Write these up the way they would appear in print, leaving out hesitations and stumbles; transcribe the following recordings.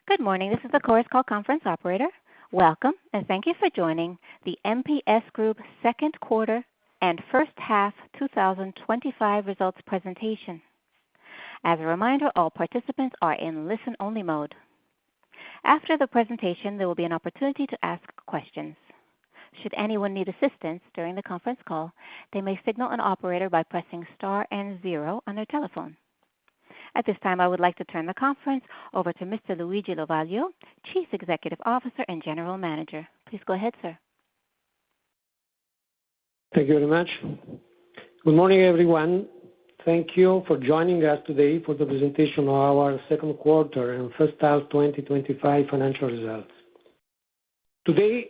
Good morning. This is the Chorus Call conference operator. Welcome, and thank you for joining the MPS Group second quarter and first half 2025 results presentation. As a reminder, all participants are in listen-only mode. After the presentation, there will be an opportunity to ask questions. Should anyone need assistance during the conference call, they may signal an operator by pressing star and zero on their telephone. At this time, I would like to turn the conference over to Mr. Luigi Lovaglio, Chief Executive Officer and General Manager. Please go ahead, sir. Thank you very much. Good morning, everyone. Thank you for joining us today for the presentation of our second quarter and first half 2025 financial results. Today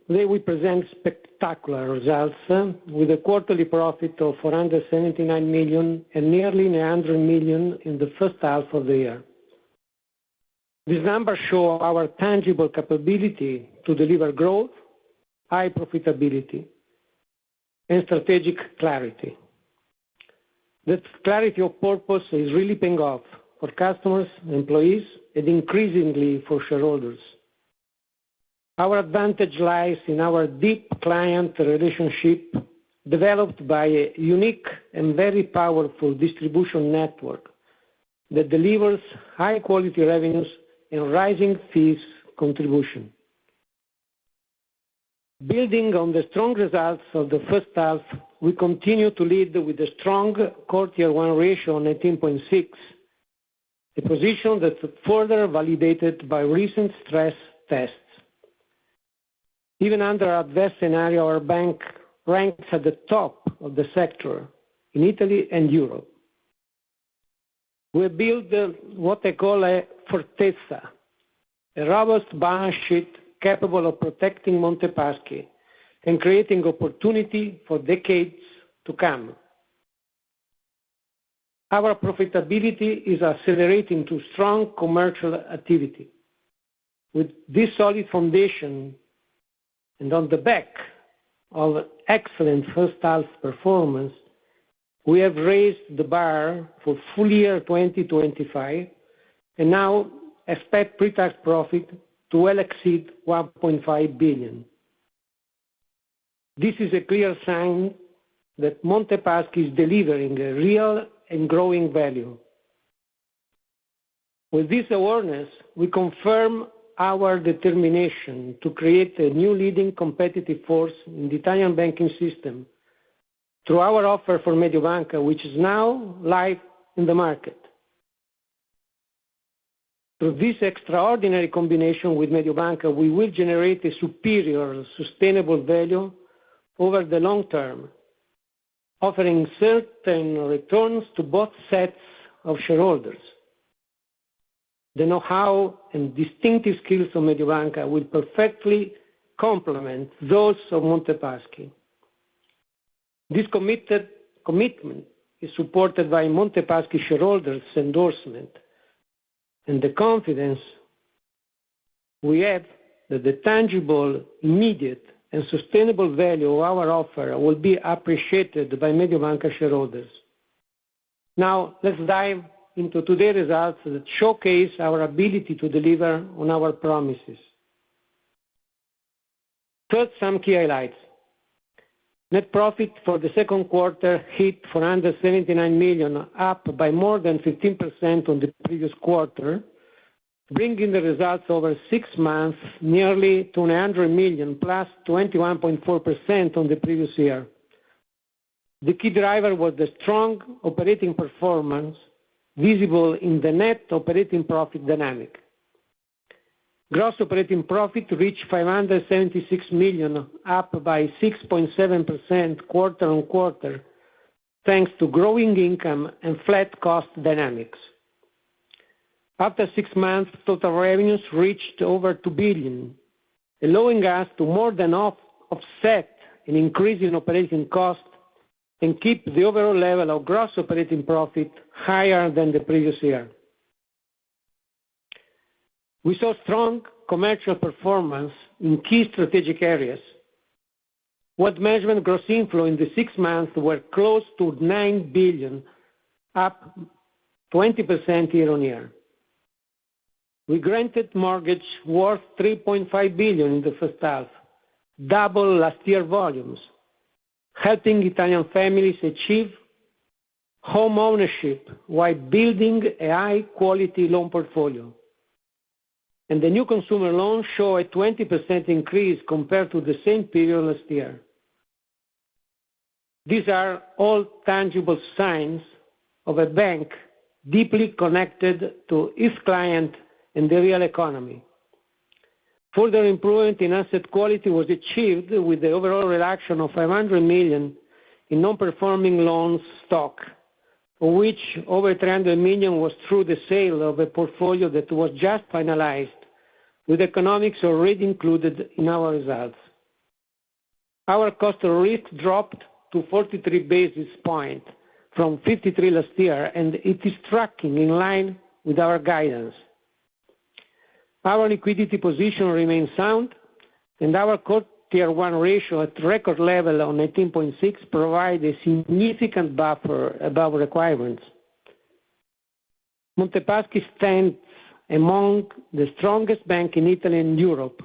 we present spectacular results with a quarterly profit of 479 million and nearly 900 million in the first half of the year. These numbers show our tangible capability to deliver growth, high profitability, and strategic clarity. That clarity of purpose is really paying off for customers, employees, and increasingly for shareholders. Our advantage lies in our deep client relationship developed by a unique and very powerful distribution network that delivers high-quality revenues and rising fees contribution. Building on the strong results of the first half, we continue to lead with a strong Core Tier 1 ratio of 19.6, a position that's further validated by recent stress tests. Even under adverse scenario, our bank ranks at the top of the sector in Italy and Europe. We build what I call a fortezza, a robust balance sheet capable of protecting Monte Paschi and creating opportunity for decades to come. Our profitability is accelerating to strong commercial activity. With this solid foundation, and on the back of excellent first half performance, we have raised the bar for full year 2025 and now expect pre-tax profit to well exceed 1.5 billion. This is a clear sign that Monte Paschi is delivering a real and growing value. With this awareness, we confirm our determination to create a new leading competitive force in the Italian banking system through our offer for Mediobanca, which is now live in the market. Through this extraordinary combination with Mediobanca, we will generate a superior sustainable value over the long term, offering certain returns to both sets of shareholders. The know-how and distinctive skills of Mediobanca will perfectly complement those of Monte Paschi. This commitment is supported by Monte Paschi shareholders' endorsement and the confidence we have that the tangible, immediate, and sustainable value of our offer will be appreciated by Mediobanca shareholders. Now, let's dive into today's results that showcase our ability to deliver on our promises. First, some key highlights. Net profit for the second quarter hit 479 million, up by more than 15% on the previous quarter, bringing the results over 6 months nearly to 900 million, plus 21.4% on the previous year. The key driver was the strong operating performance visible in the net operating profit dynamic. Gross operating profit reached 576 million, up by 6.7% quarter on quarter, thanks to growing income and flat cost dynamics. After 6 months, total revenues reached over 2 billion, allowing us to more than offset an increase in operating costs and keep the overall level of gross operating profit higher than the previous year. We saw strong commercial performance in key strategic areas. Wealth management gross inflow in the 6 months were close to 9 billion, up 20% year on year. We granted mortgage worth 3.5 billion in the first half, double last year volumes, helping Italian families achieve home ownership while building a high-quality loan portfolio. And the new consumer loans show a 20% increase compared to the same period last year. These are all tangible signs of a bank deeply connected to its client and the real economy. Further improvement in asset quality was achieved with the overall reduction of 500 million in non-performing loans stock, of which over 300 million was through the sale of a portfolio that was just finalized, with economics already included in our results. Our cost of risk dropped to 43 basis points from 53 last year, and it is tracking in line with our guidance. Our liquidity position remains sound, and our core Tier 1 ratio at record level on 18.6 provides a significant buffer above requirements. Monte Paschi stands among the strongest banks in Italy and Europe,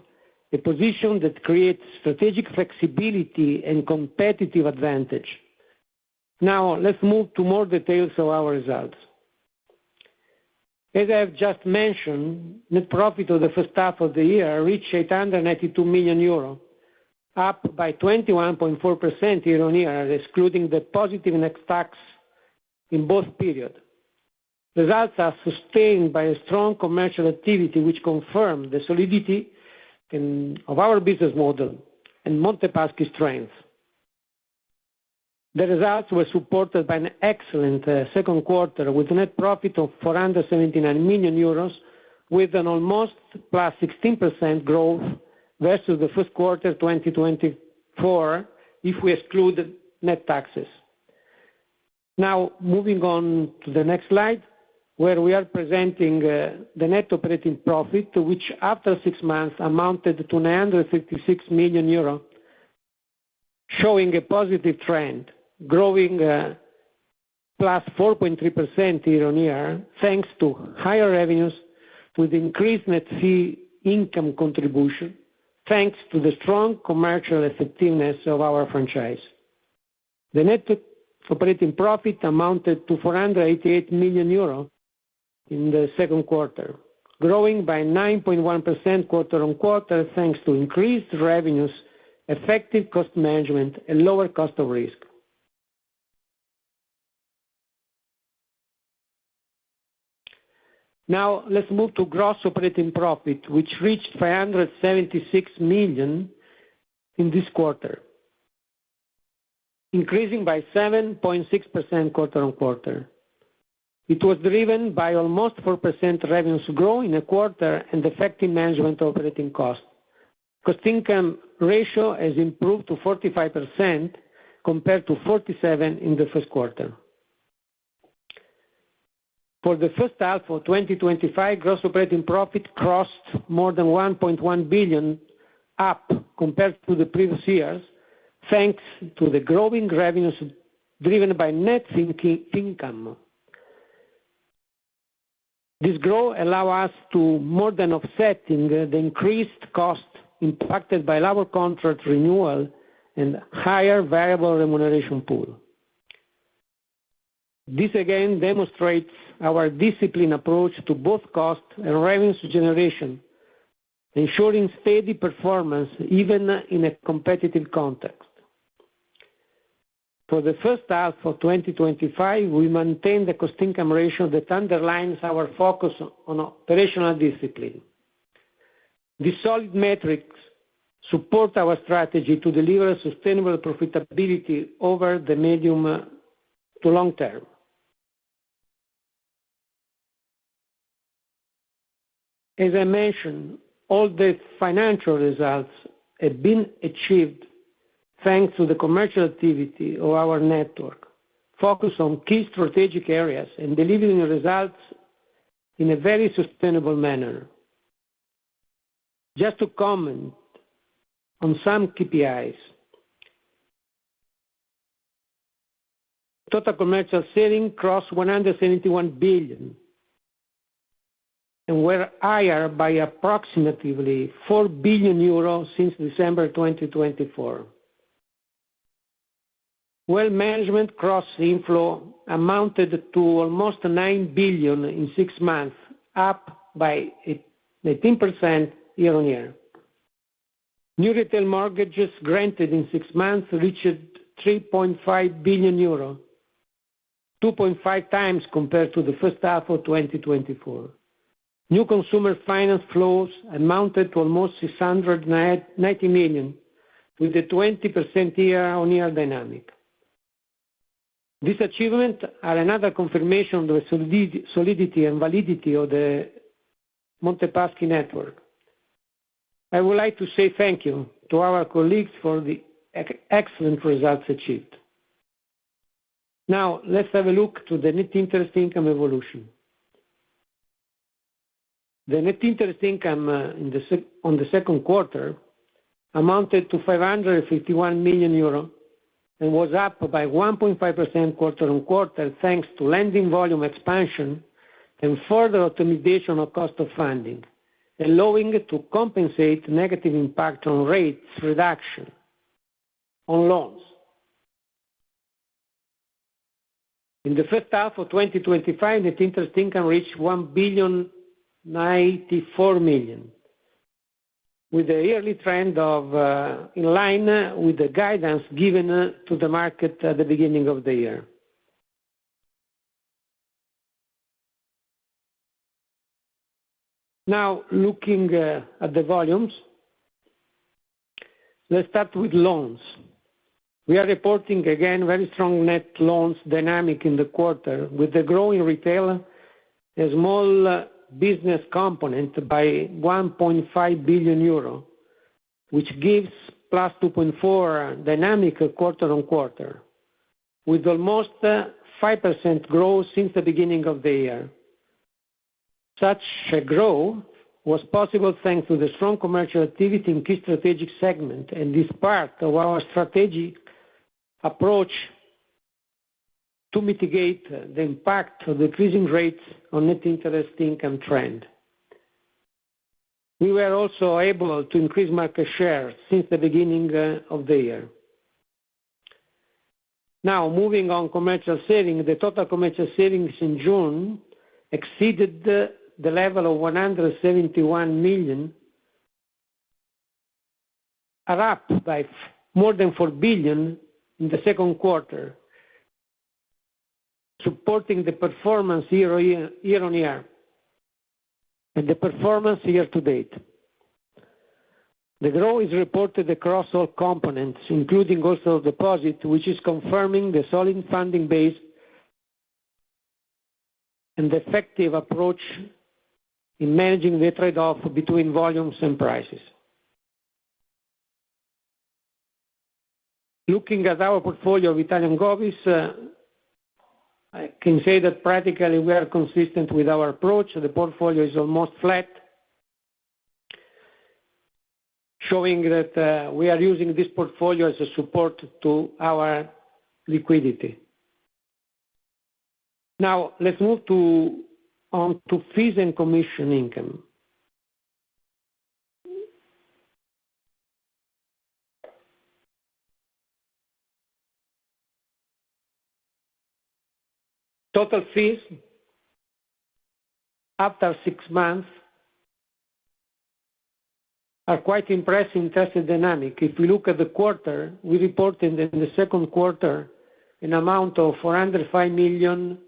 a position that creates strategic flexibility and competitive advantage. Now, let's move to more details of our results. As I have just mentioned, net profit of the first half of the year reached 892 million euro, up by 21.4% year-on-year, excluding the positive net tax in both periods. Results are sustained by a strong commercial activity, which confirms the solidity of our business model and Monte Paschi's strength. The results were supported by an excellent second quarter with a net profit of 479 million euros, with an almost plus 16% growth versus the first quarter 2024, if we exclude net taxes. Now, moving on to the next slide, where we are presenting the net operating profit, which after 6 months amounted to 956 million euro, showing a positive trend, growing plus 4.3% year-on-year, thanks to higher revenues with increased net fee income contribution, thanks to the strong commercial effectiveness of our franchise. The net operating profit amounted to 488 million euro in the second quarter, growing by 9.1% quarter-on-quarter, thanks to increased revenues, effective cost management, and lower cost of risk. Now, let's move to gross operating profit, which reached 576 million in this quarter, increasing by 7.6% quarter-on-quarter. It was driven by almost 4% revenues growth in a quarter and effective management of operating costs. Cost-income ratio has improved to 45% compared to 47% in the first quarter. For the first half of 2025, gross operating profit crossed more than 1.1 billion, up compared to the previous years, thanks to the growing revenues driven by net fee income. This growth allows us to more than offset the increased cost impacted by lower contract renewal and higher variable remuneration pool. This again demonstrates our disciplined approach to both cost and revenue generation, ensuring steady performance even in a competitive context. For the first half of 2025, we maintained the cost-income ratio that underlines our focus on operational discipline. These solid metrics support our strategy to deliver sustainable profitability over the medium to long term. As I mentioned, all the financial results have been achieved thanks to the commercial activity of our network, focused on key strategic areas and delivering results in a very sustainable manner. Just to comment on some KPIs, total commercial savings crossed 171 billion, and were higher by approximately 4 billion euros since December 2024. Wealth management gross inflow amounted to almost 9 billion in 6 months, up by 18% year-on-year. New retail mortgages granted in 6 months reached 3.5 billion euro, 2.5 times compared to the first half of 2024. New consumer finance flows amounted to almost 690 million, with a 20% year-on-year dynamic. These achievements are another confirmation of the solidity and validity of the Monte dei Paschi network. I would like to say thank you to our colleagues for the excellent results achieved. Now, let's have a look to the net interest income evolution. The net interest income on the second quarter amounted to 551 million euro and was up by 1.5% quarter-on-quarter, thanks to lending volume expansion and further optimization of cost of funding, allowing to compensate negative impact on rates reduction on loans. In the first half of 2025, net interest income reached 1,094 million, with a yearly trend of in line with the guidance given to the market at the beginning of the year. Now, looking at the volumes, let's start with loans. We are reporting again very strong net loans dynamic in the quarter, with the growing retail and small business component by 1.5 billion euro, which gives plus 2.4 dynamic quarter-on-quarter, with almost 5% growth since the beginning of the year. Such a growth was possible thanks to the strong commercial activity in key strategic segment, and is part of our strategic approach to mitigate the impact of decreasing rates on net interest income trend. We were also able to increase market share since the beginning of the year. Now, moving on commercial savings, the total commercial savings in June exceeded the level of 171 million, are up by more than 4 billion in the second quarter, supporting the performance year-on-year and the performance year-to-date. The growth is reported across all components, including also deposit, which is confirming the solid funding base and the effective approach in managing the trade-off between volumes and prices. Looking at our portfolio of Italian govies, I can say that practically we are consistent with our approach. The portfolio is almost flat, showing that we are using this portfolio as a support to our liquidity. Now, let's move on to fees and commission income. Total fees after 6 months are quite impressive in terms of dynamic. If we look at the quarter, we reported in the second quarter an amount of 405 million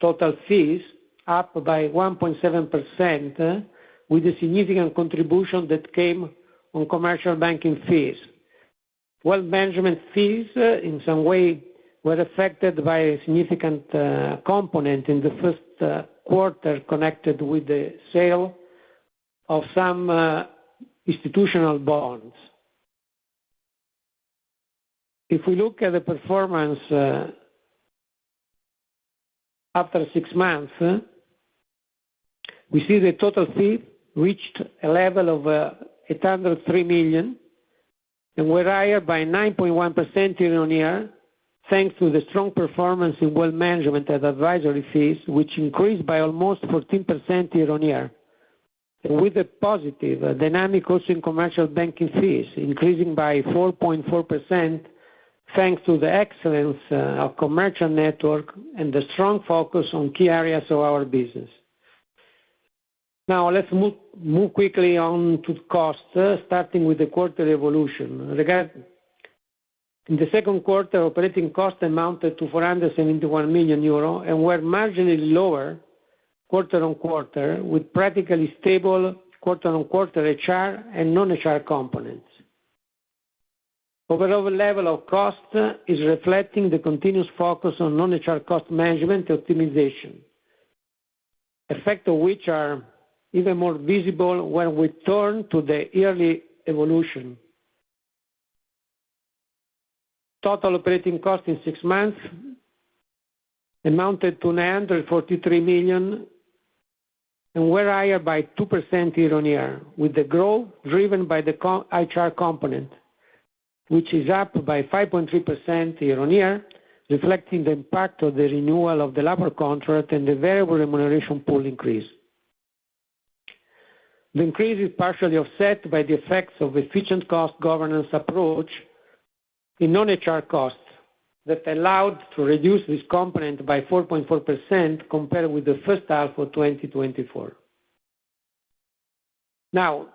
total fees, up by 1.7%, with a significant contribution that came on commercial banking fees. Wealth management fees, in some way, were affected by a significant component in the first quarter connected with the sale of some institutional bonds. If we look at the performance after 6 months, we see the total fee reached a level of 803 million and were higher by 9.1% year-on-year, thanks to the strong performance in wealth management and advisory fees, which increased by almost 14% year-on-year, with a positive dynamic also in commercial banking fees, increasing by 4.4%, thanks to the excellence of commercial network and the strong focus on key areas of our business. Now let's move quickly on to cost, starting with the quarterly evolution. In the second quarter, operating costs amounted to 471 million euro and were marginally lower quarter-on-quarter, with practically stable quarter-on-quarter HR and non-HR components. Overall level of cost is reflecting the continuous focus on non-HR cost management optimization, effects of which are even more visible when we turn to the yearly evolution. Total operating costs in 6 months amounted to 943 million and were higher by 2% year-on-year, with the growth driven by the HR component, which is up by 5.3% year-on-year, reflecting the impact of the renewal of the labor contract and the variable remuneration pool increase. The increase is partially offset by the effects of efficient cost governance approach in non-HR costs that allowed to reduce this component by 4.4% compared with the first half of 2024. Now,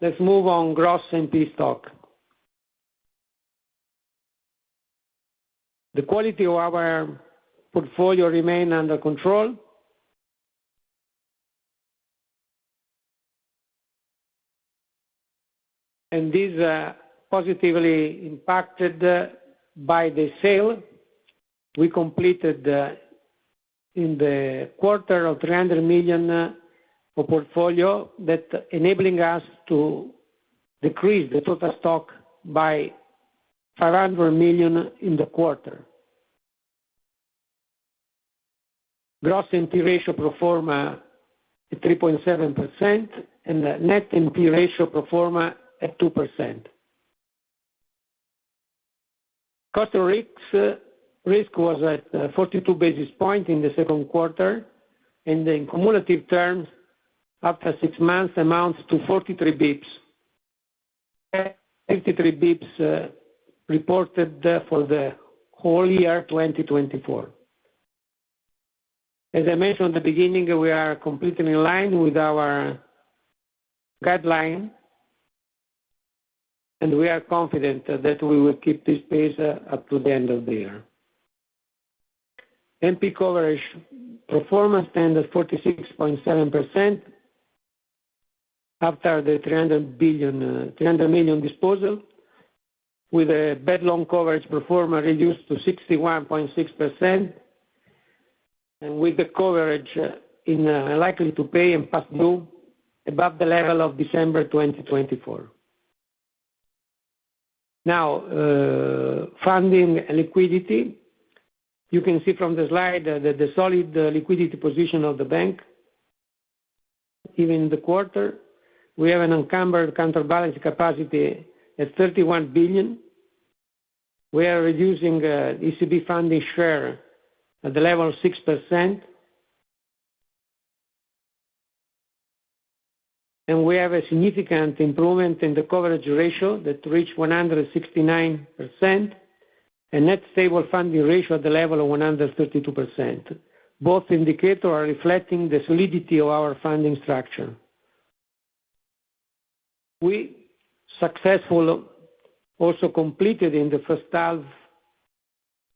let's move on gross NP stock. The quality of our portfolio remains under control. And this positively impacted by the sale we completed in the quarter of 300 million of portfolio, that enabling us to decrease the total stock by 500 million in the quarter. Gross NP ratio pro forma at 3.7% and the net NP ratio pro forma at 2%. Cost of risk was at 42 basis points in the second quarter, and in cumulative terms, after 6 months, amounts to 43 basis points. 53 basis points reported for the whole year 2024. As I mentioned at the beginning, we are completely in line with our guideline, and we are confident that we will keep this pace up to the end of the year. NP coverage pro forma stands at 46.7% after the 300 million disposal, with a bad loan coverage pro forma reduced to 61.6%, and with the coverage in likely to pay and past due above the level of December 2024. Now, funding and liquidity. You can see from the slide that the solid liquidity position of the bank. Even in the quarter, we have an encumbered counterbalance capacity at 31 billion. We are reducing ECB funding share at the level of 6%. And we have a significant improvement in the coverage ratio that reached 169%, and net stable funding ratio at the level of 132%. Both indicators are reflecting the solidity of our funding structure. We successfully also completed in the first half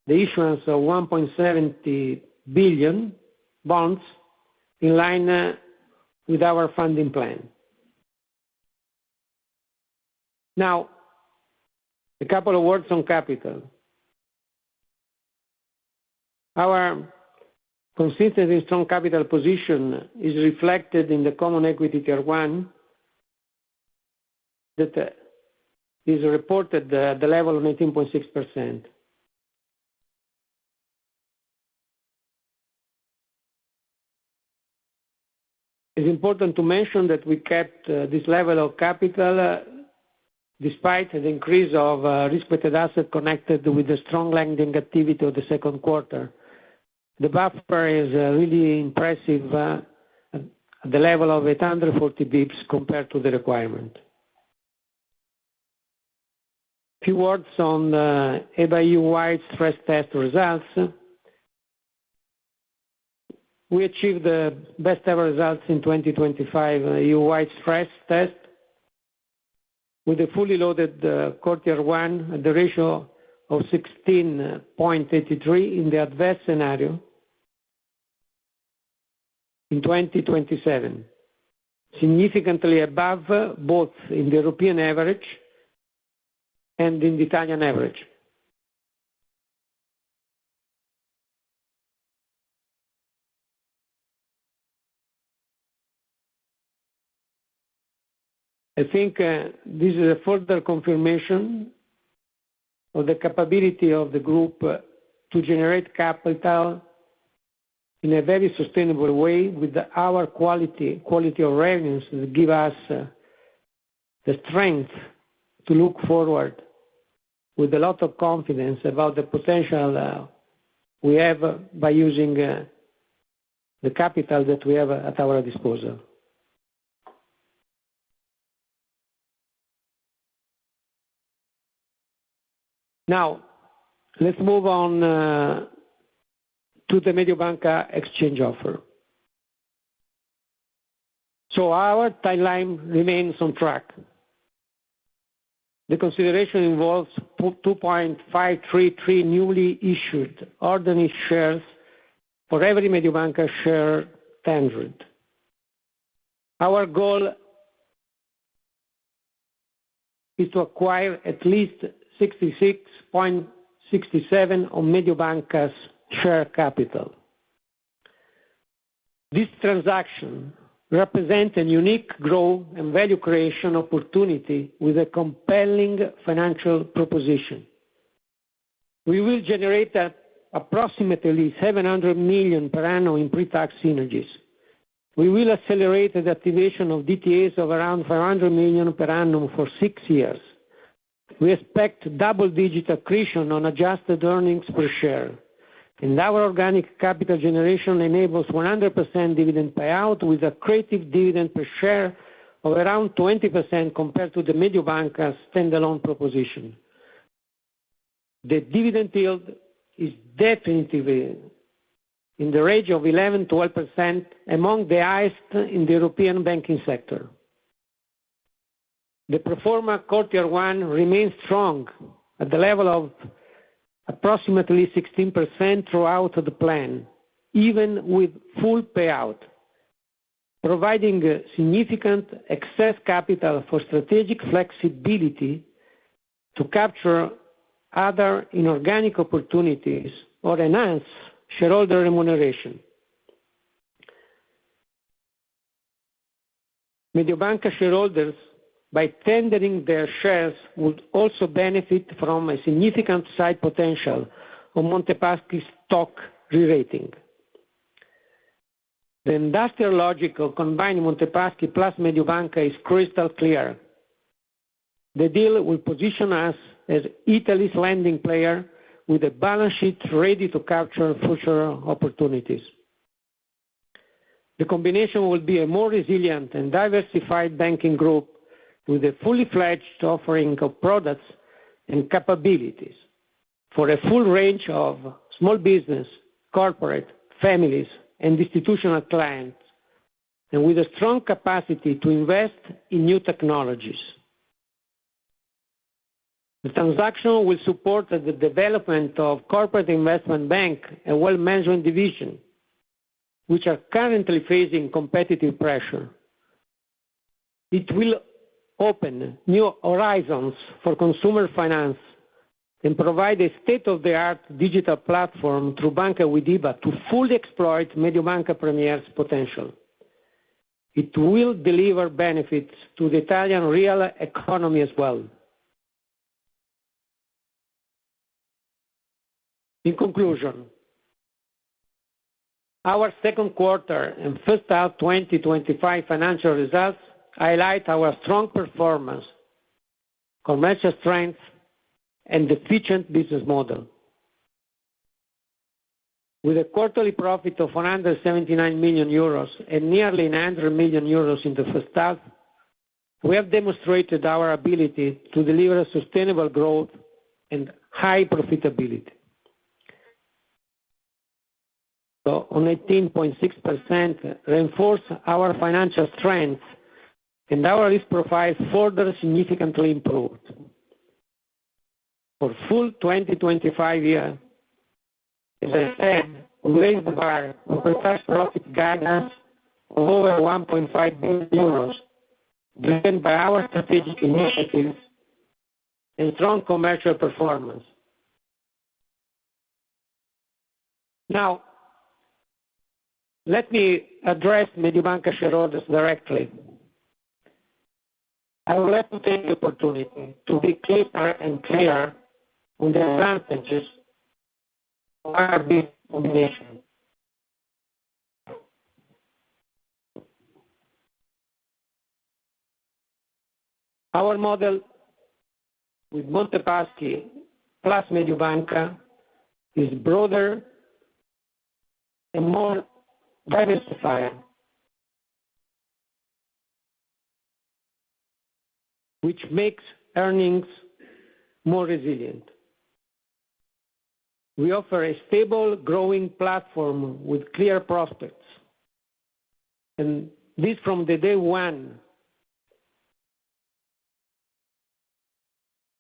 the issuance of 1.70 billion bonds in line with our funding plan. Now, a couple of words on capital. Our consistently strong capital position is reflected in the common equity tier 1 that is reported at the level of 19.6%. It's important to mention that we kept this level of capital despite the increase of risk-weighted assets connected with the strong lending activity of the second quarter. The buffer is really impressive, at the level of 840 basis points compared to the requirement. A few words on EBA EU-wide stress test results. We achieved the best ever results in 2025 EU-wide stress test with a fully loaded Core Tier 1 at the ratio of 16.83 in the adverse scenario in 2027, significantly above both in the European average and in the Italian average. I think this is a further confirmation of the capability of the group to generate capital in a very sustainable way with our quality of revenues that give us the strength to look forward with a lot of confidence about the potential we have by using the capital that we have at our disposal. Now, let's move on to the Mediobanca exchange offer. So our timeline remains on track. The consideration involves 2.533 newly issued ordinary shares for every Mediobanca share tendered. Our goal is to acquire at least 66.67% of Mediobanca's share capital. This transaction represents a unique growth and value creation opportunity with a compelling financial proposition. We will generate approximately 700 million per annum in pre-tax synergies. We will accelerate the activation of DTAs of around 500 million per annum for 6 years. We expect double-digit accretion on adjusted earnings per share, and our organic capital generation enables 100% dividend payout with accretive dividend per share of around 20% compared to the Mediobanca standalone proposition. The dividend yield is definitively in the range of 11-12%, among the highest in the European banking sector. The pro forma Core Tier 1 remains strong at the level of approximately 16% throughout the plan, even with full payout, providing significant excess capital for strategic flexibility to capture other inorganic opportunities or enhance shareholder remuneration. Mediobanca shareholders, by tendering their shares, would also benefit from a significant side potential of Monte Paschi stock re-rating. The industrial logic of combining Monte Paschi plus Mediobanca is crystal clear. The deal will position us as Italy's lending player with a balance sheet ready to capture future opportunities. The combination will be a more resilient and diversified banking group with a fully fledged offering of products and capabilities for a full range of small business, corporate, families, and institutional clients, and with a strong capacity to invest in new technologies. The transaction will support the development of corporate investment bank and wealth management division, which are currently facing competitive pressure. It will open new horizons for consumer finance and provide a state-of-the-art digital platform through Banca Widiba to fully exploit Mediobanca Premier's potential. It will deliver benefits to the Italian real economy as well. In conclusion, our second quarter and first half 2025 financial results highlight our strong performance, commercial strength, and efficient business model. With a quarterly profit of 179 million euros and nearly 900 million euros in the first half, we have demonstrated our ability to deliver sustainable growth and high profitability. So on 18.6% reinforce our financial strength, and our risk profile further significantly improved. For full 2025 year, as I said, we raised the bar of pre-tax profit guidance of over 1.5 billion euros, driven by our strategic initiatives and strong commercial performance. Now, let me address Mediobanca shareholders directly. I would like to take the opportunity to be clearer and clear on the advantages of our business combination. Our model with Monte Paschi plus Mediobanca is broader and more diversified, which makes earnings more resilient. We offer a stable, growing platform with clear prospects, and this from the day one.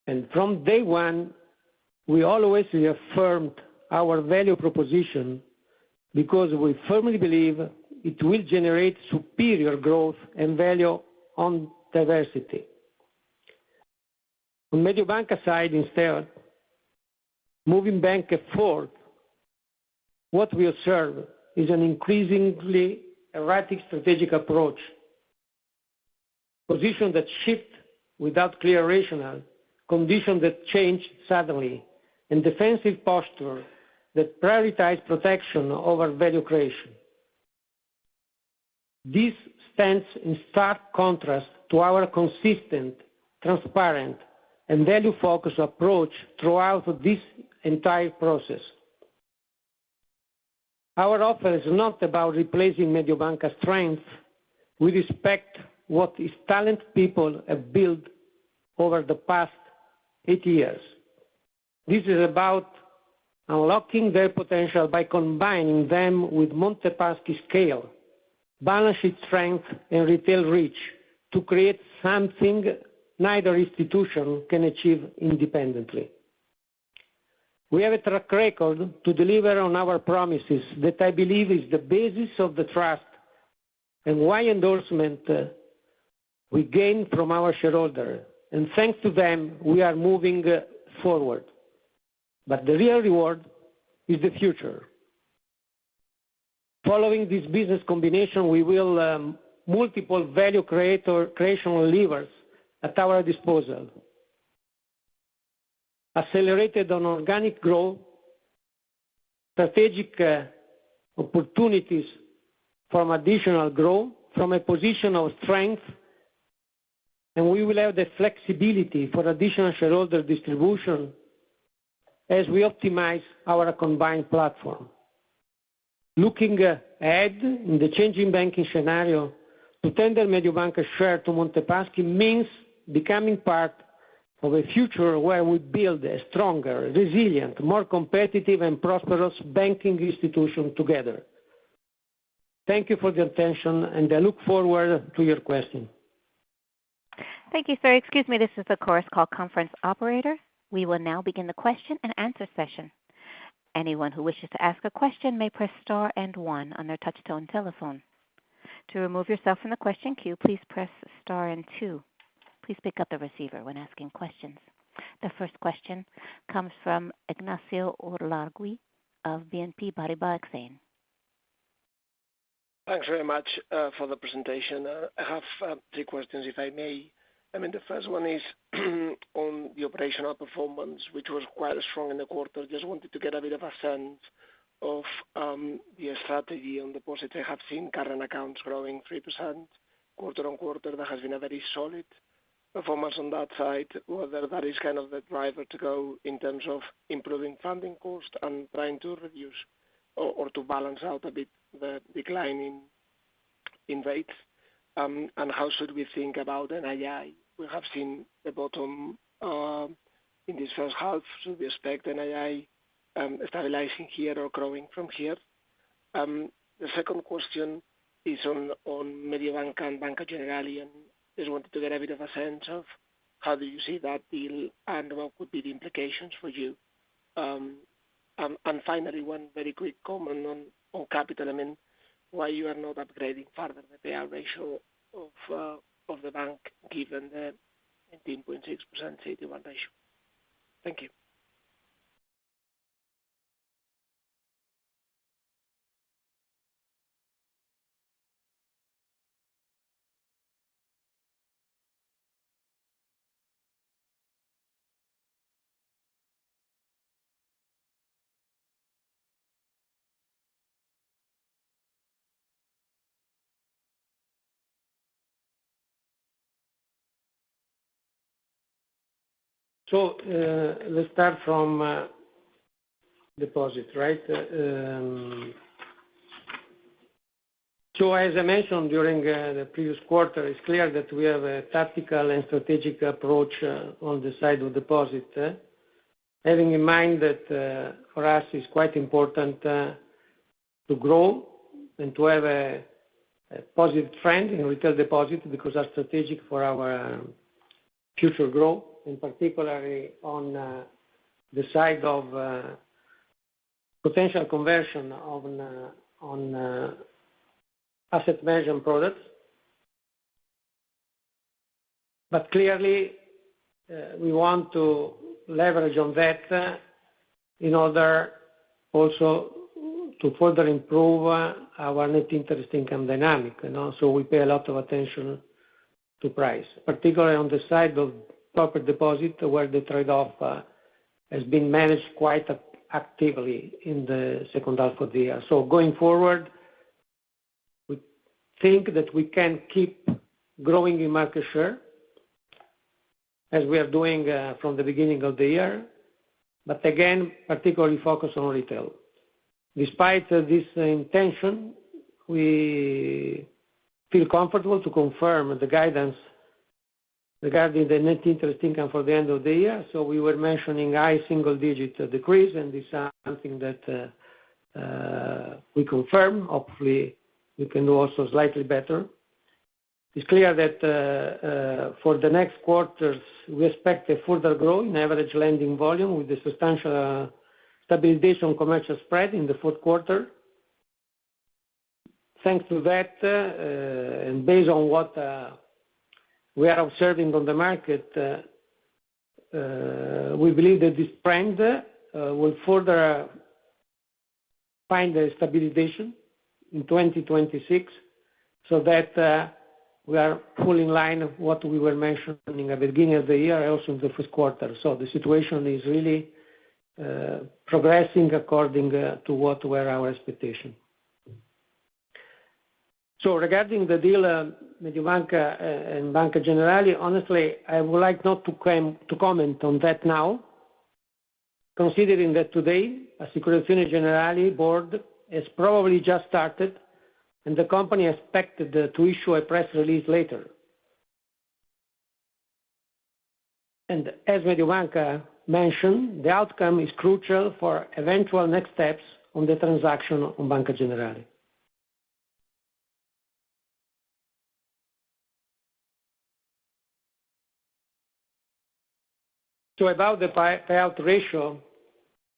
And from day one, we always reaffirmed our value proposition because we firmly believe it will generate superior growth and value on diversity. On Mediobanca side, instead, moving bank forward, what we observe is an increasingly erratic strategic approach, position that shift without clear rationale, conditions that change suddenly, and defensive posture that prioritize protection over value creation. This stands in stark contrast to our consistent, transparent, and value-focused approach throughout this entire process. Our offer is not about replacing Mediobanca's strength. We respect what its talented people have built over the past 8 years. This is about unlocking their potential by combining them with Monte Paschi scale, balance sheet strength, and retail reach to create something neither institution can achieve independently. We have a track record to deliver on our promises that I believe is the basis of the trust and why endorsement we gain from our shareholder. And thanks to them, we are moving forward. But the real reward is the future. Following this business combination, we will multiple value creation levers at our disposal. Accelerated on organic growth, strategic opportunities from additional growth from a position of strength, and we will have the flexibility for additional shareholder distribution as we optimize our combined platform. Looking ahead in the changing banking scenario, to tender Mediobanca share to Monte Paschi means becoming part of a future where we build a stronger, resilient, more competitive and prosperous banking institution together. Thank you for the attention, and I look forward to your question. Thank you, sir. Excuse me, this is the Chorus Call conference operator. We will now begin the question and answer session. Anyone who wishes to ask a question may press star and one on their touch-tone telephone. To remove yourself from the question queue, please press star and two. Please pick up the receiver when asking questions. The first question comes from Ignacio Ulargui of BNP Paribas Exane. Thanks very much for the presentation. I have 3 questions, if I may. The first one is on the operational performance, which was quite strong in the quarter. Just wanted to get a bit of a sense of the strategy on deposits. I have seen current accounts growing 3% quarter on quarter. That has been a very solid performance on that side, whether that is kind of the driver to go in terms of improving funding cost and trying to reduce or to balance out a bit the decline in rates? And how should we think about NII? We have seen the bottom in this first half. Should we expect NII stabilizing here or growing from here? The second question is on Mediobanca and Banca Generali, and just wanted to get a bit of a sense of how do you see that deal and what would be the implications for you. And finally, one very quick comment on capital. I mean, why you are not upgrading further the payout ratio of the bank given the 19.6% CET1 ratio? Thank you. So let's start from deposit, right? So as I mentioned during the previous quarter, it's clear that we have a tactical and strategic approach on the side of deposit, having in mind that for us it's quite important to grow and to have a positive trend in retail deposit because that's strategic for our future growth, in particularly on the side of potential conversion on asset management products. But clearly, we want to leverage on that in order also to further improve our net interest income dynamic. So we pay a lot of attention to price, particularly on the side of corporate deposit, where the trade-off has been managed quite actively in the second half of the year. So going forward, we think that we can keep growing in market share, as we are doing from the beginning of the year, but again, particularly focus on retail. Despite this intention, we feel comfortable to confirm the guidance regarding the net interest income for the end of the year. So we were mentioning high single-digit decrease, and this is something that we confirm. Hopefully, we can do also slightly better. It's clear that for the next quarters, we expect a further growth in average lending volume with the substantial stabilization commercial spread in the fourth quarter. Thanks to that, and based on what we are observing on the market, we believe that this trend will further find a stabilization in 2026, so that we are fully in line with what we were mentioning at the beginning of the year, also in the first quarter. So the situation is really progressing according to what were our expectations. So regarding the deal, Mediobanca and Banca Generali, honestly, I would like not to comment on that now, considering that today, Assicurazioni Generali board has probably just started, and the company expected to issue a press release later. And as Mediobanca mentioned, the outcome is crucial for eventual next steps on the transaction on Banca Generali. So about the payout ratio,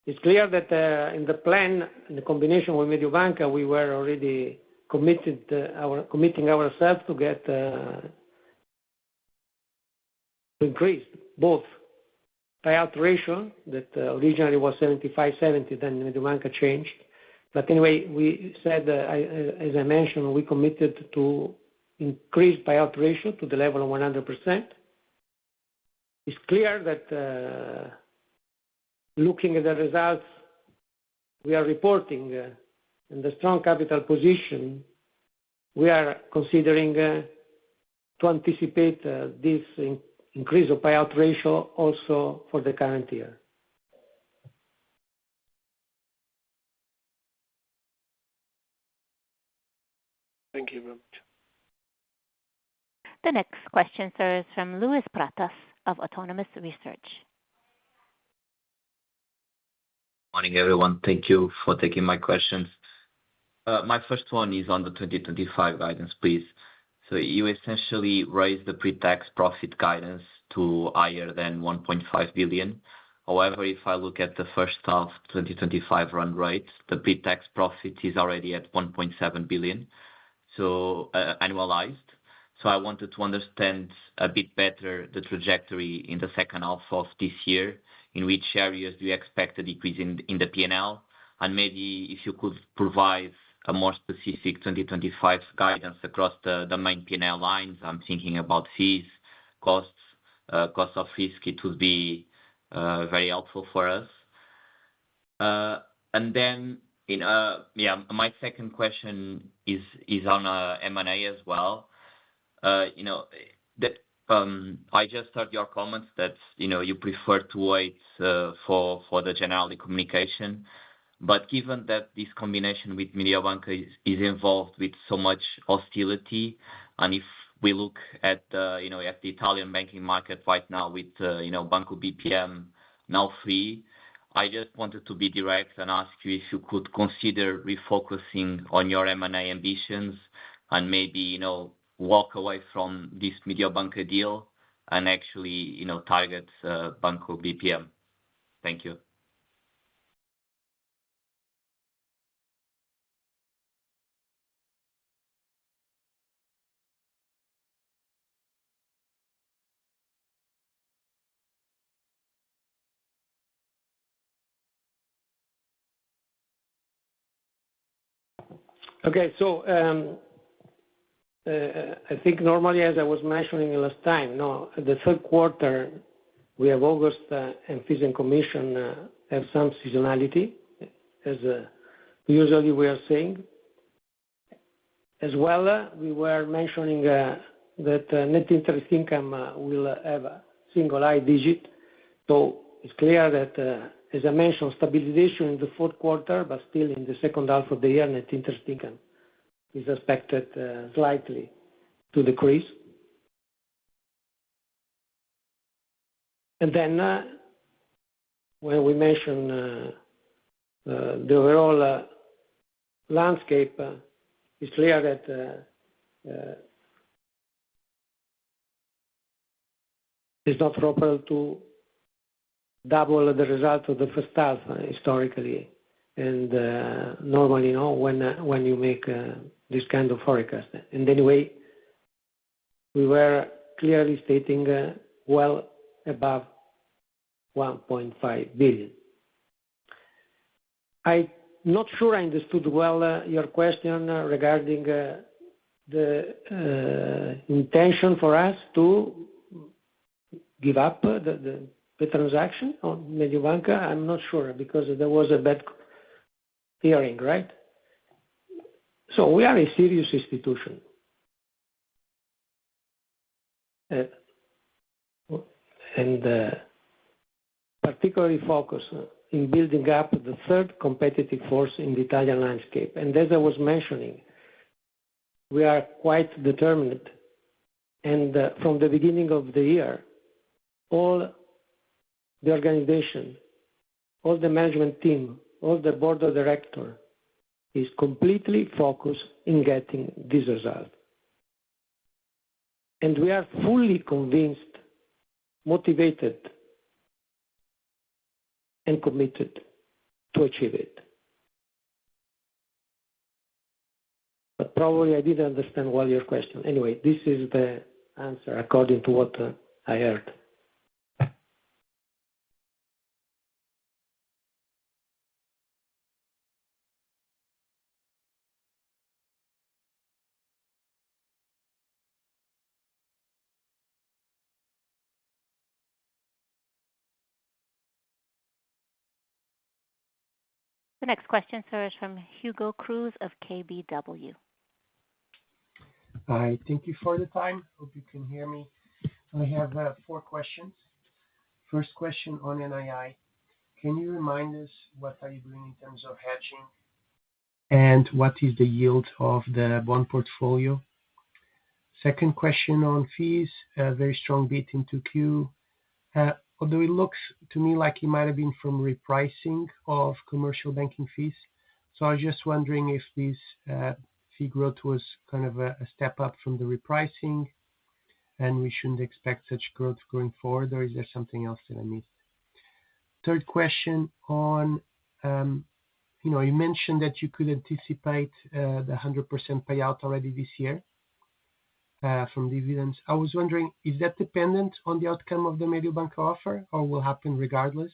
it's clear that in the plan, in the combination with Mediobanca, we were already committing ourselves to get to increase both payout ratio that originally was 75-70, then Mediobanca changed. But anyway, we said, as I mentioned, we committed to increase payout ratio to the level of 100%. It's clear that looking at the results we are reporting and the strong capital position, we are considering to anticipate this increase of payout ratio also for the current year. Thank you very much. The next question, sir, is from Luis Pratas of Autonomous Research. Morning, everyone. Thank you for taking my questions. My first one is on the 2025 guidance, please. So you essentially raised the pre-tax profit guidance to higher than 1.5 billion. However, if I look at the first half 2025 run rate, the pre-tax profit is already at 1.7 billion, so annualized. So I wanted to understand a bit better the trajectory in the second half of this year. In which areas do you expect a decrease in the P&L? And maybe if you could provide a more specific 2025 guidance across the main P&L lines. I'm thinking about fees, costs, cost of risk. It would be very helpful for us. And then, my second question is on M&A as well. I just heard your comments that you prefer to wait for the general communication. But given that this combination with Mediobanca is involved with so much hostility, and if we look at the Italian banking market right now with Banco BPM now free, I just wanted to be direct and ask you if you could consider refocusing on your M&A ambitions and maybe walk away from this Mediobanca deal and actually target Banco BPM. Thank you. Okay, so I think normally, as I was mentioning last time, the third quarter, we have August and fees and commission have some seasonality, as usually we are saying. As well, we were mentioning that net interest income will have a single high digit. So it's clear that, as I mentioned, stabilization in the fourth quarter, but still in the second half of the year, net interest income is expected slightly to decrease. And then when we mention the overall landscape, it's clear that it's not proper to double the result of the first half historically. And normally, when you make this kind of forecast. And anyway, we were clearly stating well above 1.5 billion. I'm not sure I understood well your question regarding the intention for us to give up the transaction on Mediobanca. I'm not sure because there was a bad hearing, right? So we are a serious institution. And particularly focus in building up the third competitive force in the Italian landscape. And as I was mentioning, we are quite determined. And from the beginning of the year, all the organization, all the management team, all the board of directors is completely focused in getting this result. And we are fully convinced, motivated, and committed to achieve it. But probably I didn't understand well your question. Anyway, this is the answer according to what I heard. The next question, sir, is from Hugo Cruz of KBW. Hi, thank you for the time. Hope you can hear me. I have 4 questions. First question on NII. Can you remind us what are you doing in terms of hedging And what is the yield of the bond portfolio? Second question on fees, very strong beat in 2Q. Although it looks to me like it might have been from repricing of commercial banking fees. So I was just wondering if this fee growth was kind of a step up from the repricing, and we shouldn't expect such growth going forward, or is there something else that I missed? Third question on, you mentioned that you could anticipate the 100% payout already this year from dividends. I was wondering, is that dependent on the outcome of the Mediobanca offer, or will happen regardless?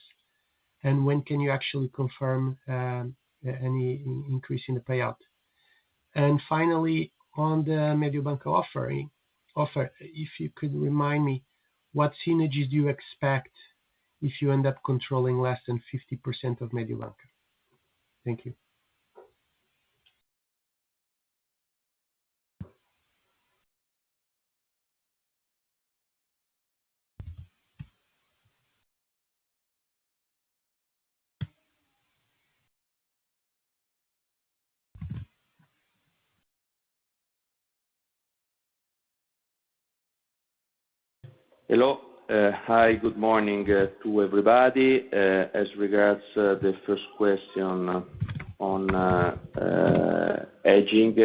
And when can you actually confirm any increase in the payout? And finally, on the Mediobanca offer, if you could remind me, what synergies do you expect if you end up controlling less than 50% of Mediobanca? Thank you. Hello. Hi, good morning to everybody. As regards the first question on hedging,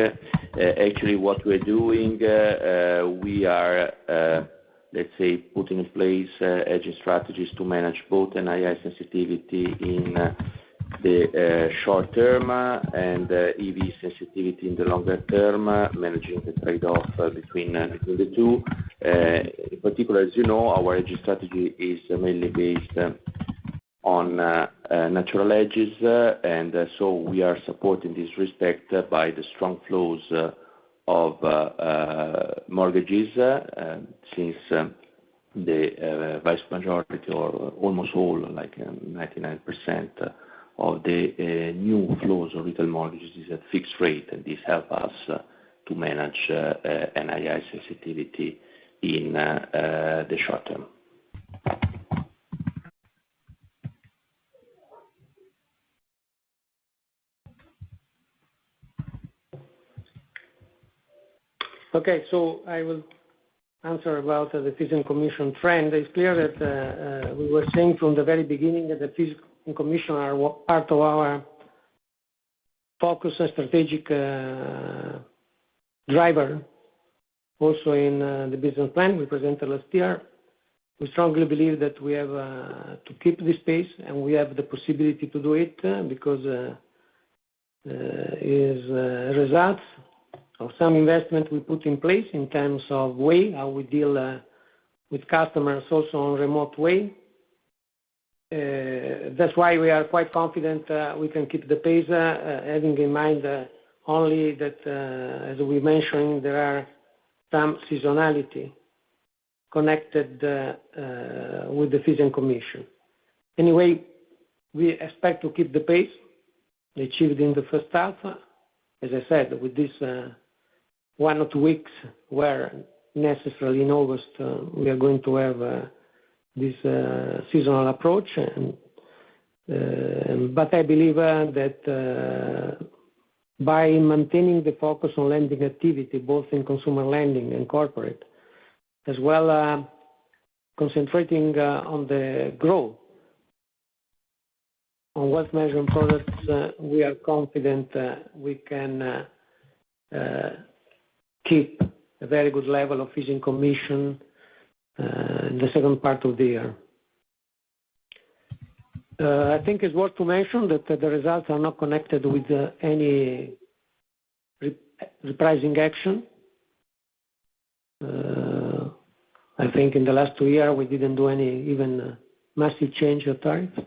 actually what we're doing, we are, let's say, putting in place hedging strategies to manage both NII sensitivity in the short term and EV sensitivity in the longer term, managing the trade-off between the two. In particular, as you know, our hedging strategy is mainly based on natural hedges, and so we are supporting this respect by the strong flows of mortgages, since the vast majority, or almost all, like 99% of the new flows of retail mortgages is at fixed rate, and this helps us to manage NII sensitivity in the short term. Okay, so I will answer about the fees and commission trend. It's clear that we were saying from the very beginning that the fees and commission are part of our focus and strategic driver. Also in the business plan we presented last year, we strongly believe that we have to keep this pace, and we have the possibility to do it because is results of some investment we put in place in terms of way how we deal with customers, also on remote way. That's why we are quite confident we can keep the pace, having in mind only that, as we mentioned, there are some seasonality connected with the fees and commission. Anyway, we expect to keep the pace achieved in the first half. As I said, with this 1 or 2 weeks where necessarily in August we are going to have this seasonal approach. But I believe that by maintaining the focus on lending activity, both in consumer lending and corporate, as well concentrating on the growth on wealth management products, we are confident we can keep a very good level of fees and commission in the second part of the year. I think it's worth to mention that the results are not connected with any repricing action. I think in the last 2 years we didn't do any even massive change of tariffs.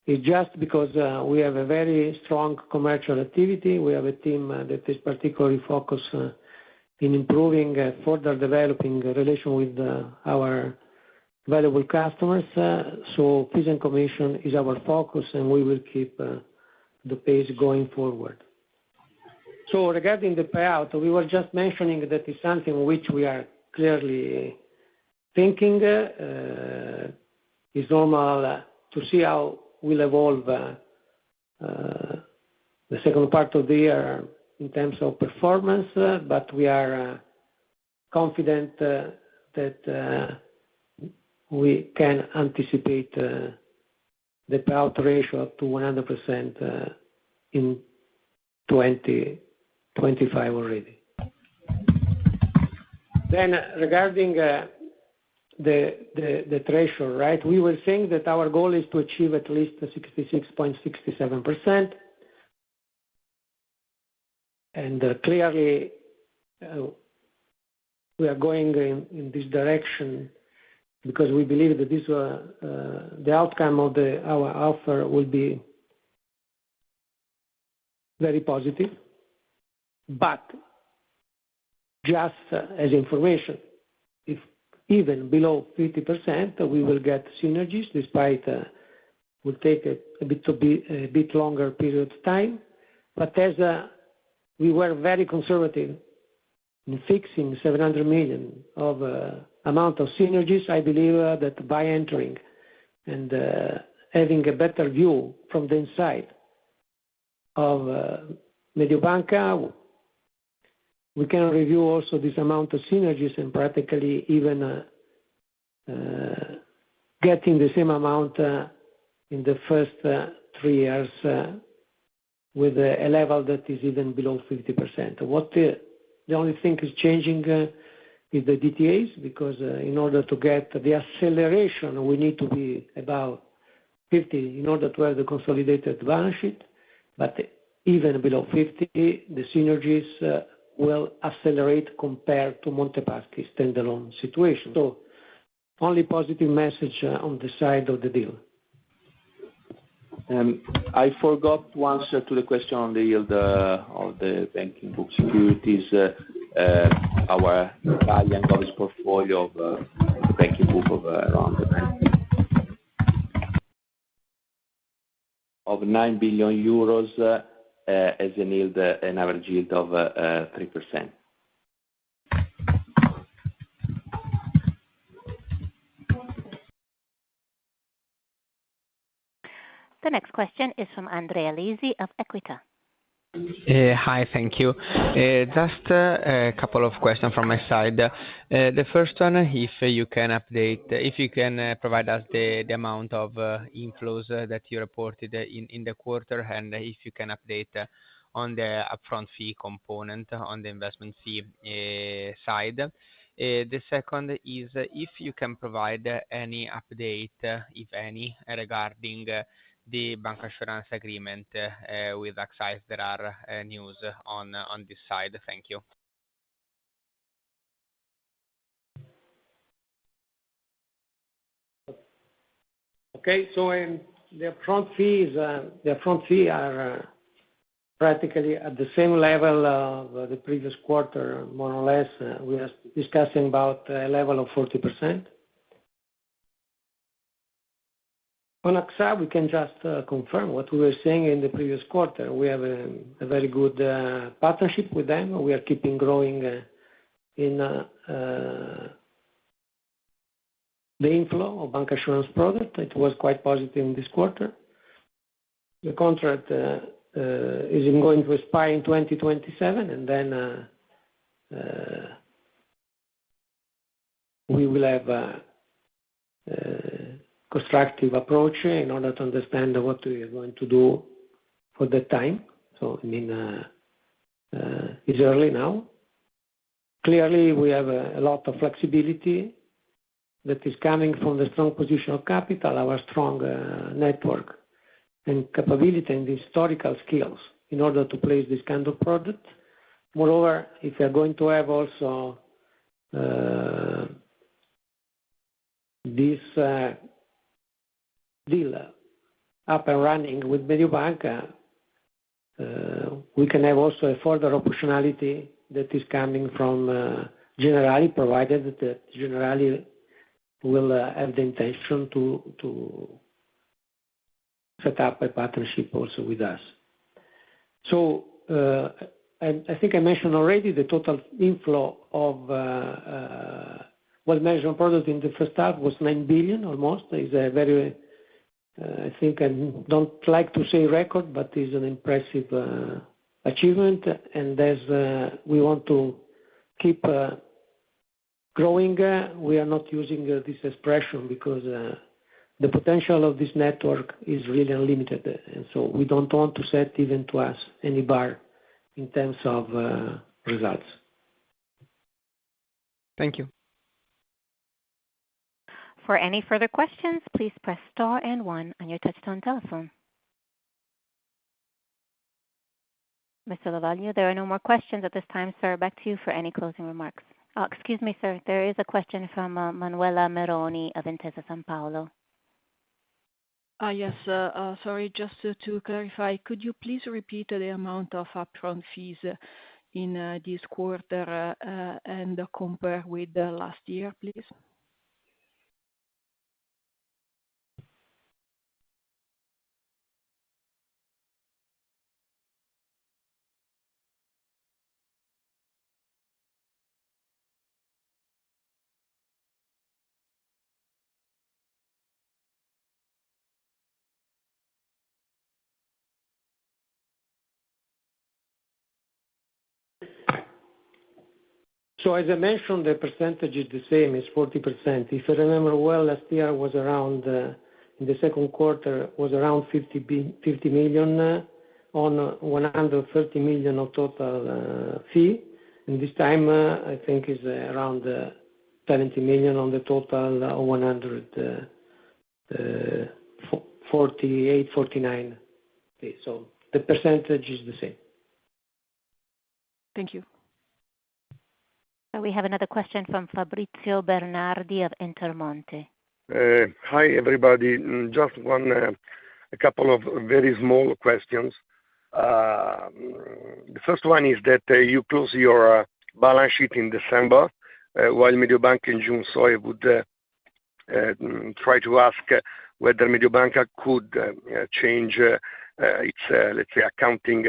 It's just because we have a very strong commercial activity. We have a team that is particularly focused in improving, further developing a relation with our valuable customers. So fees and commission is our focus, and we will keep the pace going forward. So regarding the payout, we were just mentioning that it's something which we are clearly thinking. It's normal to see how will evolve the second part of the year in terms of performance, but we are confident that we can anticipate the payout ratio up to 100% in 2025 already. Then regarding the threshold, right? We were saying that our goal is to achieve at least 66.67%. And clearly, we are going in this direction because we believe that this the outcome of our offer will be very positive. But just as information, if even below 50%, we will get synergies, despite will take a bit longer period of time. But as we were very conservative in fixing 700 million of amount of synergies, I believe that by entering and having a better view from the inside of Mediobanca, we can review also this amount of synergies and practically even getting the same amount in the first 3 years with a level that is even below 50%. What the only thing is changing is the DTAs, because in order to get the acceleration, we need to be about 50 in order to have the consolidated balance sheet. But even below 50, the synergies will accelerate compared to Monte Paschi standalone situation. So only positive message on the side of the deal. I forgot to answer to the question on the yield of the banking book securities. Our Italian government portfolio of banking book of around 9 billion euros as an average yield of 3%. The next question is from Andrea Lisi of Equita. Hi, thank you. Just a couple of questions from my side. The first one, if you can provide us the amount of inflows that you reported in the quarter, and if you can update on the upfront fee component on the investment fee side. The second is if you can provide any update, if any, regarding the bancassurance agreement with AXA, if there are news on this side. Thank you. Okay, so the upfront fee are practically at the same level of the previous quarter, more or less. We are discussing about a level of 40%. On AXA, we can just confirm what we were saying in the previous quarter. We have a very good partnership with them. We are keeping growing in the inflow of bancassurance product. It was quite positive in this quarter. The contract is going to expire in 2027, and then we will have constructive approach in order to understand what we are going to do for that time. So, I mean, it's early now. Clearly, we have a lot of flexibility that is coming from the strong position of capital, our strong network and capability and historical skills in order to place this kind of product. Moreover, if we are going to have also this deal up and running with Mediobanca, we can have also a further optionality that is coming from Generali, provided that Generali will have the intention to set up a partnership also with us. So I think I mentioned already the total inflow of wealth management product in the first half was 9 billion almost. It's a very I think I don't like to say record, but is an impressive achievement. And as we want to keep growing, we are not using this expression because the potential of this network is really unlimited. And so we don't want to set even to us any bar in terms of results. Thank you. For any further questions, please press star and one on your touchtone telephone. Mr. Lovaglio, there are no more questions at this time, sir. Back to you for any closing remarks. Oh, excuse me, sir. There is a question from Manuela Meroni of Intesa Sanpaolo. Yes, sorry, just to clarify, could you please repeat the amount of upfront fees in this quarter and compare with last year, please? So as I mentioned, the percentage is the same, it's 40%. If I remember well, last year was around, in the second quarter, was around 50 million on 130 million of total fee. And this time, I think is around 70 million on the total 148, 49. Okay, so the percentage is the same. Thank you. We have another question from Fabrizio Bernardi of Intermonte. Hi, everybody. Just a couple of very small questions. The first one is that you close your balance sheet in December, while Mediobanca in June. So I would try to ask whether Mediobanca could change its, let's say, accounting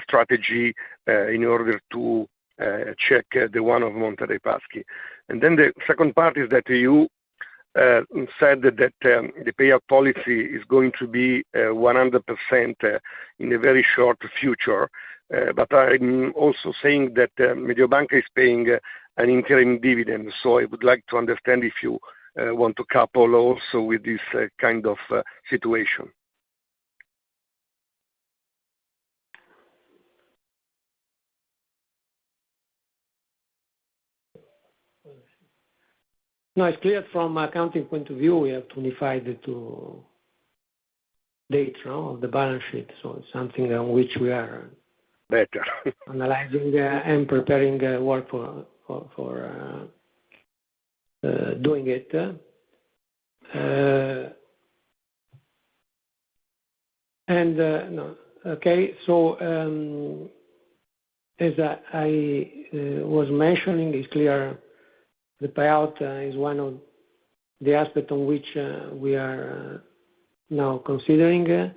strategy in order to check the one of Monte dei Paschi. And then the second part is that you said that the payout policy is going to be 100% in a very short future. But I'm also saying that Mediobanca is paying an interim dividend. So I would like to understand if you want to couple also with this kind of situation. No, it's clear from accounting point of view, we have to unify the two dates of the balance sheet. So it's something on which we are better analyzing and preparing work for doing it. Okay, so as I was mentioning, it's clear the payout is one of the aspects on which we are now considering,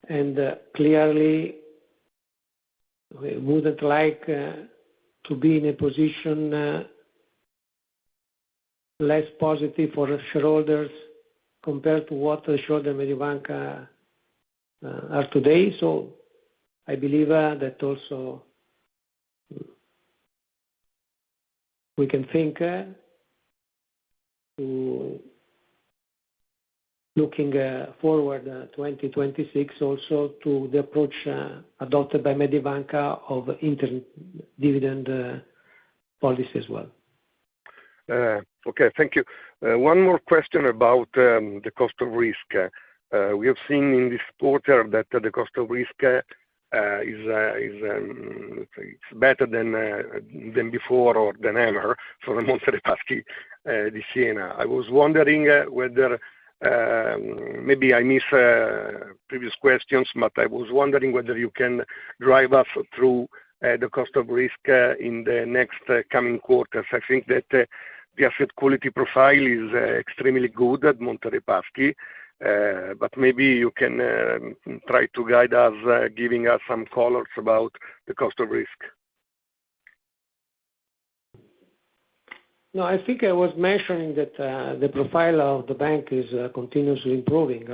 and clearly we wouldn't like to be in a position less positive for shareholders compared to what the shareholder Mediobanca are today. So I believe that also we can think to looking forward 2026 also to the approach adopted by Mediobanca of interim dividend policy as well. Okay, thank you. One more question about the cost of risk. We have seen in this quarter that the cost of risk it's better than before or than ever for the Monte dei Paschi di Siena. I was wondering whether maybe I missed previous questions, but I was wondering whether you can drive us through the cost of risk in the next coming quarters. I think that the asset quality profile is extremely good at Monte dei Paschi. But maybe you can try to guide us, giving us some colors about the cost of risk. No, I think I was mentioning that the profile of the bank is continuously improving.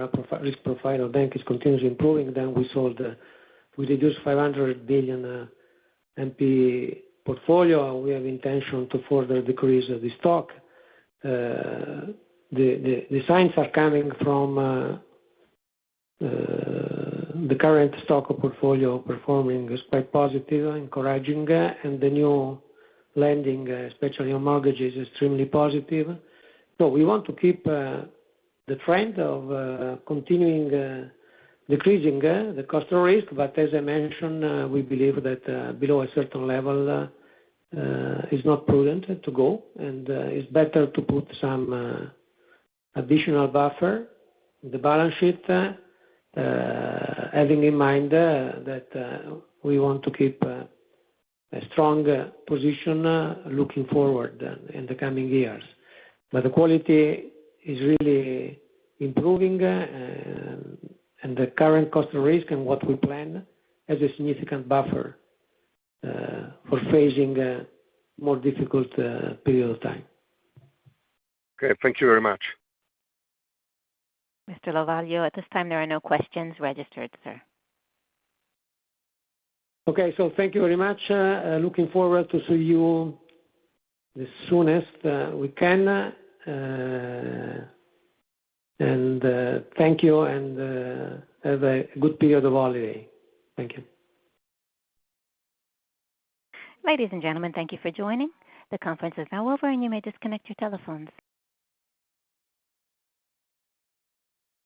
Risk profile of the bank is continuously improving. Then we reduced 500 billion NP portfolio. We have intention to further decrease the stock. The signs are coming from the current stock of portfolio performing is quite positive, encouraging, and the new lending, especially on mortgages, is extremely positive. So we want to keep the trend of continuing decreasing the cost of risk, but as I mentioned, we believe that below a certain level is not prudent to go, and it's better to put some additional buffer in the balance sheet, having in mind that we want to keep a strong position looking forward in the coming years. But the quality is really improving, and the current cost of risk and what we plan has a significant buffer for facing a more difficult period of time. Okay, thank you very much. Mr. Lovaglio, at this time there are no questions registered, sir. Okay, so thank you very much. Looking forward to see you the soonest we can. And thank you, and have a good period of holiday. Thank you. Ladies and gentlemen, thank you for joining. The conference is now over, and you may disconnect your telephones.